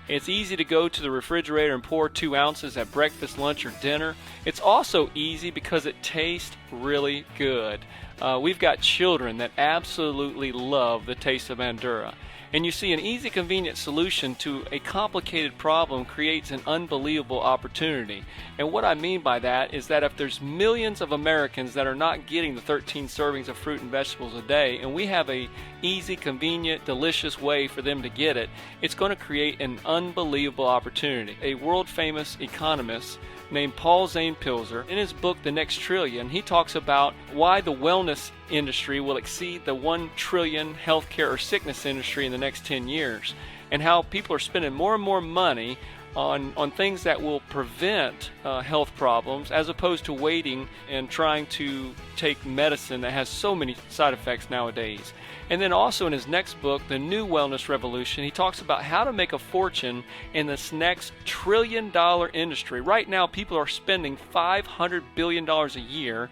It's easy to go to the refrigerator and pour 2 ounces at breakfast, lunch, or dinner. It's also easy because it tastes really good. We've got children that absolutely love the taste of Mandura. And you see, an easy, convenient solution to a complicated problem creates an unbelievable opportunity. And what I mean by that is that if there's millions of Americans that are not getting the 13 servings of fruit and vegetables a day, and we have a easy, convenient, delicious way for them to get it, it's going to create an unbelievable opportunity. A world-famous economist named Paul Zane Pilzer, in his book The Next Trillion, he talks about why the wellness industry will exceed the 1 trillion healthcare or sickness industry in the next 10 years, and how people are spending more and more money on things that will prevent health problems, as opposed to waiting and trying to take medicine that has so many side effects nowadays. And then also in his next book, The New Wellness Revolution, he talks about how to make a fortune in this next trillion-dollar industry. Right now, people are spending $500 billion a year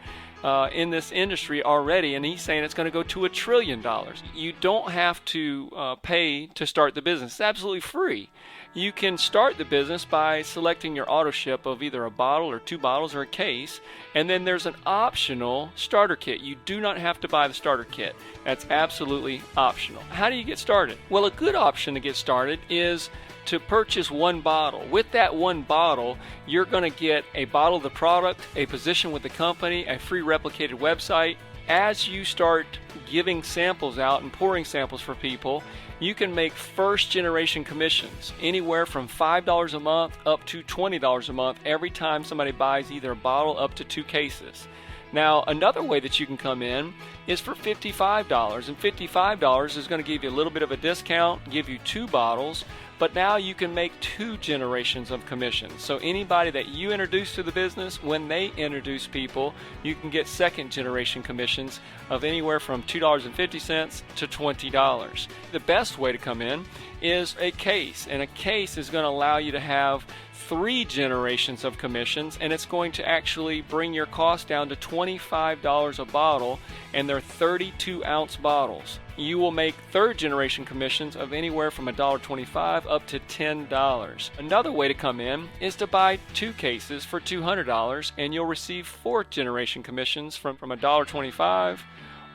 in this industry already, and he's saying it's going to go to $1 trillion. You don't have to pay to start the business. It's absolutely free. You can start the business by selecting your auto ship of either a bottle or 2 bottles or a case, and then there's an optional starter kit. You do not have to buy the starter kit. That's absolutely optional. How do you get started? Well, a good option to get started is to purchase 1 bottle. With that 1 bottle, you're going to get a bottle of the product, a position with the company, a free replicated website. As you start giving samples out and pouring samples for people, you can make first-generation commissions, anywhere from $5 a month up to $20 a month every time somebody buys either a bottle up to 2 cases. Now, another way that you can come in is for $55, and $55 is going to give you a little bit of a discount, give you 2 bottles, but now you can make 2 generations of commissions. So anybody that you introduce to the business, when they introduce people, you can get 2nd-generation commissions of anywhere from $2.50 to $20. The best way to come in is a case, and a case is going to allow you to have 3 generations of commissions, and it's going to actually bring your cost down to $25 a bottle, and they're 32-ounce bottles. You will make 3rd-generation commissions of anywhere from $1.25 up to $10. Another way to come in is to buy 2 cases for $200, and you'll receive 4th-generation commissions from $1.25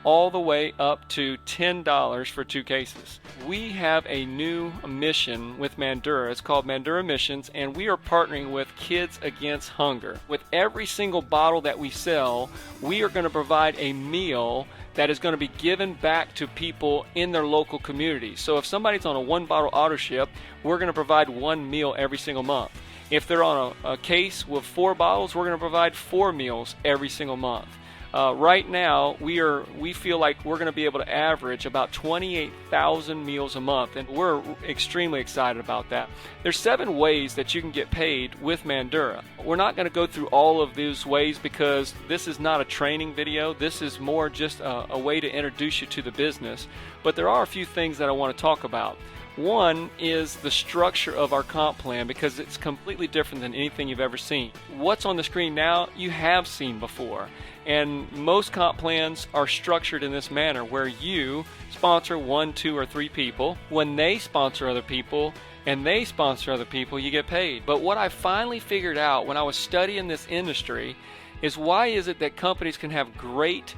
all the way up to $10 for 2 cases. We have a new mission with Mandura. It's called Mandura Missions, and we are partnering with Kids Against Hunger. With every single bottle that we sell, we are going to provide a meal that is going to be given back to people in their local community. So if somebody's on a 1-bottle auto ship, we're going to provide 1 meal every single month. If they're on a case with 4 bottles, we're going to provide 4 meals every single month. Right now, we feel like we're going to be able to average about 28,000 meals a month, and we're extremely excited about that. There's 7 ways that you can get paid with Mandura. We're not going to go through all of these ways because this is not a training video. This is more just a way to introduce you to the business. But there are a few things that I want to talk about. One is the structure of our comp plan, because it's completely different than anything you've ever seen. What's on the screen now, you have seen before. And most comp plans are structured in this manner, where you sponsor 1, 2, or 3 people. When they sponsor other people and they sponsor other people, you get paid. But what I finally figured out when I was studying this industry is, why is it that companies can have great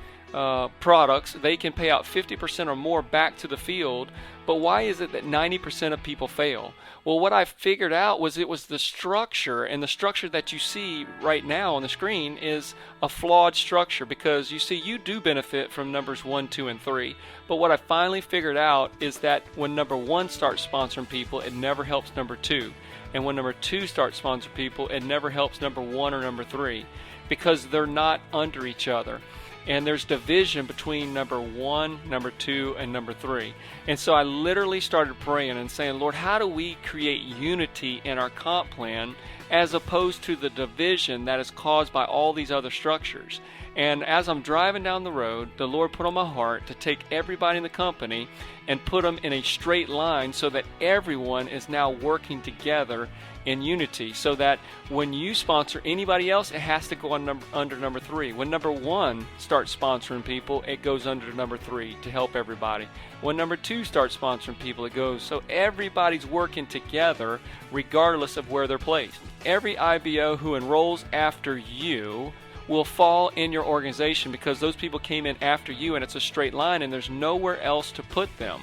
products, they can pay out 50% or more back to the field, but why is it that 90% of people fail? Well, what I figured out was it was the structure, and the structure that you see right now on the screen is a flawed structure, because you see, you do benefit from numbers 1, 2, and 3, but what I finally figured out is that when number 1 starts sponsoring people, it never helps number 2, and when number 2 starts sponsoring people, it never helps number 1 or number 3, because they're not under each other. And there's division between number 1, number 2, and number 3. And so I literally started praying and saying, Lord, how do we create unity in our comp plan as opposed to the division that is caused by all these other structures? And as I'm driving down the road, the Lord put on my heart to take everybody in the company and put them in a straight line so that everyone is now working together in unity, so that when you sponsor anybody else, it has to go on under number 3. When number 1 starts sponsoring people, it goes under number 3 to help everybody. When number 2 starts sponsoring people, it goes, so everybody's working together regardless of where they're placed. Every IBO who enrolls after you will fall in your organization because those people came in after you, and it's a straight line and there's nowhere else to put them.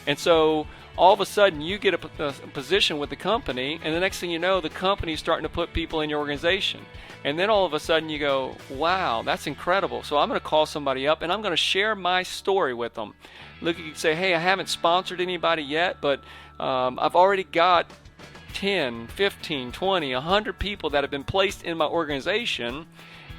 And so all of a sudden you get a position with the company, and the next thing you know, the company's starting to put people in your organization. And then all of a sudden you go, wow, that's incredible. So I'm going to call somebody up and I'm going to share my story with them. Look, you can say, hey, I haven't sponsored anybody yet, but I've already got 10, 15, 20, 100 people that have been placed in my organization.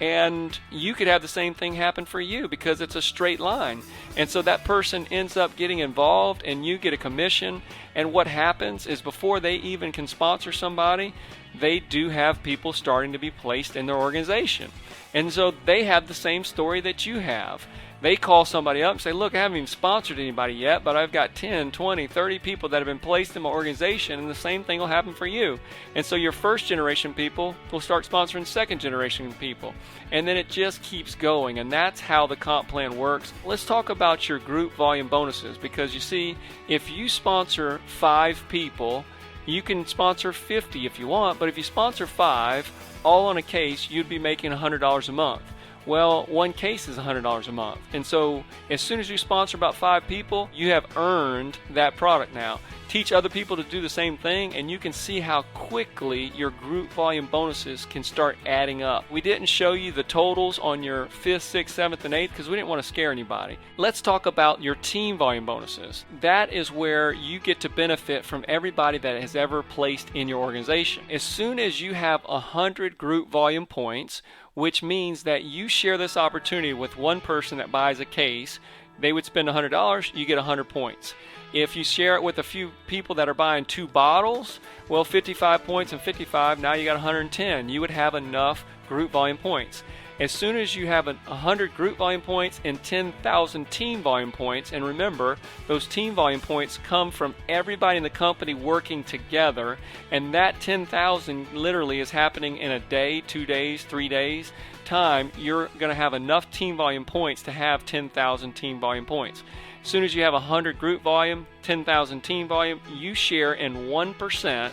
And you could have the same thing happen for you because it's a straight line. And so that person ends up getting involved and you get a commission. And what happens is before they even can sponsor somebody, they do have people starting to be placed in their organization. And so they have the same story that you have. They call somebody up and say, look, I haven't even sponsored anybody yet, but I've got 10, 20, 30 people that have been placed in my organization, and the same thing will happen for you. And so your first generation people will start sponsoring second generation people. And then it just keeps going, and that's how the comp plan works. Let's talk about your group volume bonuses, because you see, if you sponsor 5 people, you can sponsor 50 if you want, but if you sponsor 5, all on a case, you'd be making $100 a month. Well, one case is $100 a month. And so as soon as you sponsor about 5 people, you have earned that product now. Teach other people to do the same thing, and you can see how quickly your group volume bonuses can start adding up. We didn't show you the totals on your 5th, 6th, 7th, and 8th because we didn't want to scare anybody. Let's talk about your team volume bonuses. That is where you get to benefit from everybody that has ever placed in your organization. As soon as you have 100 group volume points, which means that you share this opportunity with one person that buys a case, they would spend $100, you get 100 points. If you share it with a few people that are buying 2 bottles, well, 55 points and 55, now you got 110. You would have enough group volume points. As soon as you have 100 group volume points and 10,000 team volume points, and remember, those team volume points come from everybody in the company working together, and that 10,000 literally is happening in a day, 2 days, 3 days time. You're going to have enough team volume points to have 10,000 team volume points. As soon as you have 100 group volume, 10,000 team volume, you share in 1%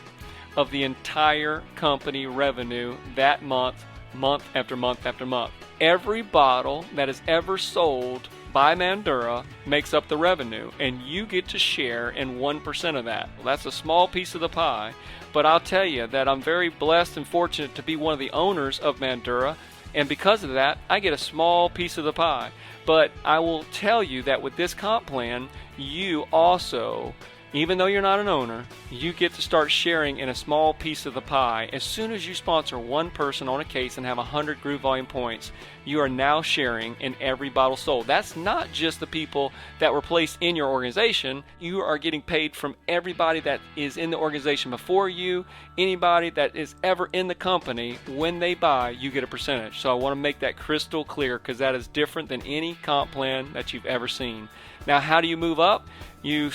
of the entire company revenue that month, month after month after month. Every bottle that is ever sold by Mandura makes up the revenue, and you get to share in 1% of that. Well, that's a small piece of the pie, but I'll tell you that I'm very blessed and fortunate to be one of the owners of Mandura, and because of that, I get a small piece of the pie. But I will tell you that with this comp plan, you also, even though you're not an owner, you get to start sharing in a small piece of the pie. As soon as you sponsor one person on a case and have 100 group volume points, you are now sharing in every bottle sold. That's not just the people that were placed in your organization. You are getting paid from everybody that is in the organization before you. Anybody that is ever in the company, when they buy, you get a percentage. So I want to make that crystal clear because that is different than any comp plan that you've ever seen. Now, how do you move up? You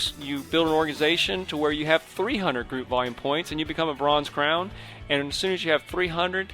build an organization to where you have 300 group volume points and you become a bronze crown. And as soon as you have 300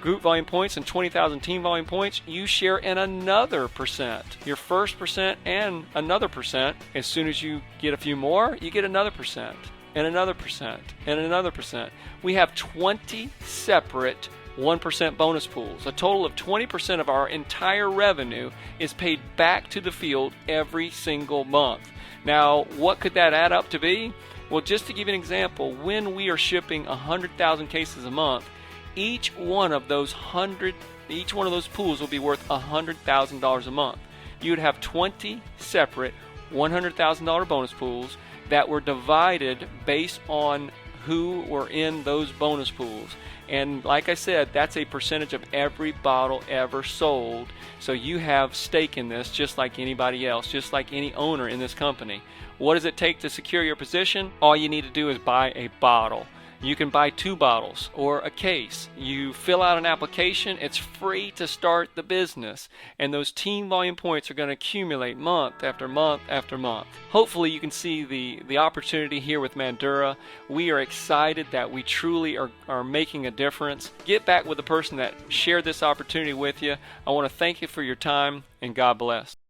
group volume points and 20,000 team volume points, you share in another percent. Your first percent and another percent. As soon as you get a few more, you get another percent and another percent and another percent. We have 20 separate 1% bonus pools. A total of 20% of our entire revenue is paid back to the field every single month. Now, what could that add up to be? Well, just to give you an example, when we are shipping 100,000 cases a month, each one of those pools will be worth $100,000 a month. You would have 20 separate $100,000 bonus pools that were divided based on who were in those bonus pools. And like I said, that's a percentage of every bottle ever sold. So you have stake in this just like anybody else, just like any owner in this company. What does it take to secure your position? All you need to do is buy a bottle. You can buy 2 bottles or a case. You fill out an application. It's free to start the business. And those team volume points are going to accumulate month after month after month. Hopefully you can see the opportunity here with Mandura. We are excited that we truly are making a difference. Get back with the person that shared this opportunity with you. I want to thank you for your time, and God bless.